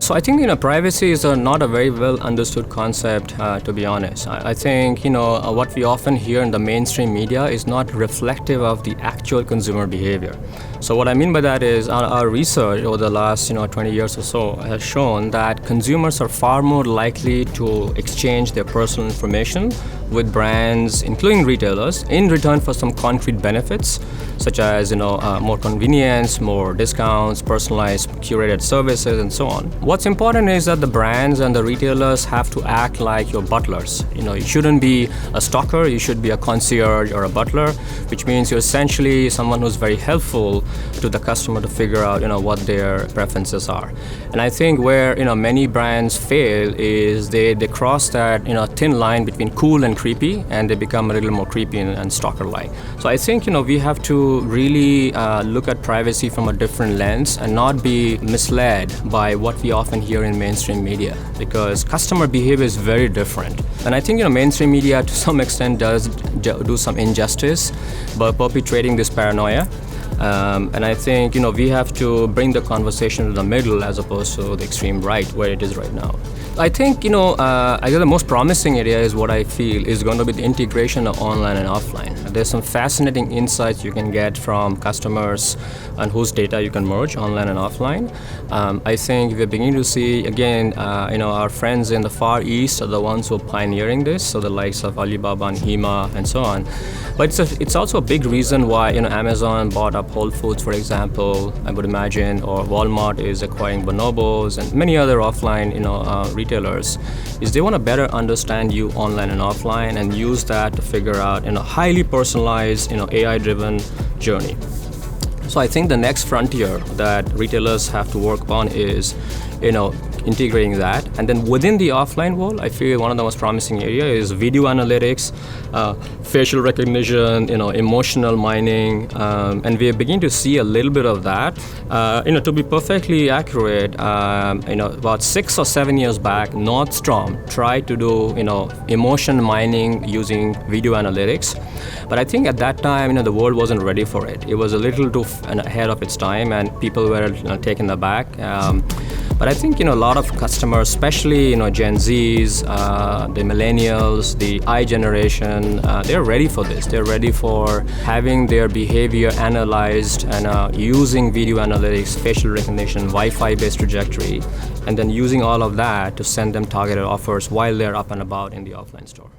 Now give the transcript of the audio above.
So I think privacy is not a very well understood concept, to be honest. I think what we often hear in the mainstream media is not reflective of the actual consumer behavior. So what I mean by that is our research over the last 20 years or so has shown that consumers are far more likely to exchange their personal information with brands, including retailers, in return for some concrete benefits, such as more convenience, more discounts, personalized, curated services, and so on. What's important is that the brands and the retailers have to act like your butlers. You shouldn't be a stalker; you should be a concierge or a butler, which means you're essentially someone who's very helpful to the customer to figure out what their preferences are. And I think where many brands fail is they cross that thin line between cool and creepy, and they become a little more creepy and stalker-like. So I think we have to really look at privacy from a different lens and not be misled by what we often hear in mainstream media, because customer behavior is very different. And I think mainstream media to some extent does do some injustice by perpetuating this paranoia. And I think we have to bring the conversation to the middle as opposed to the extreme right where it is right now. I think I guess the most promising area is what I feel is going to be the integration of online and offline. There's some fascinating insights you can get from customers and whose data you can merge online and offline. I think we're beginning to see again our friends in the Far East are the ones who are pioneering this, so the likes of Alibaba and Hema and so on. But it's also a big reason why Amazon bought up Whole Foods, for example, I would imagine, or Walmart is acquiring Bonobos and many other offline retailers, is they want to better understand you online and offline and use that to figure out a highly personalized AI-driven journey. So I think the next frontier that retailers have to work on is integrating that. And then within the offline world, I feel one of the most promising areas is video analytics, facial recognition, emotional mining, and we are beginning to see a little bit of that. To be perfectly accurate, about 6 or 7 years back, Nordstrom tried to do emotion mining using video analytics. But I think at that time, the world wasn't ready for it. It was a little too ahead of its time, and people were taken aback. But I think a lot of customers, especially Gen Zs, the millennials, the I generation, they're ready for this. They're ready for having their behavior analyzed and using video analytics, facial recognition, Wi-Fi based trajectory, and then using all of that to send them targeted offers while they're up and about in the offline store.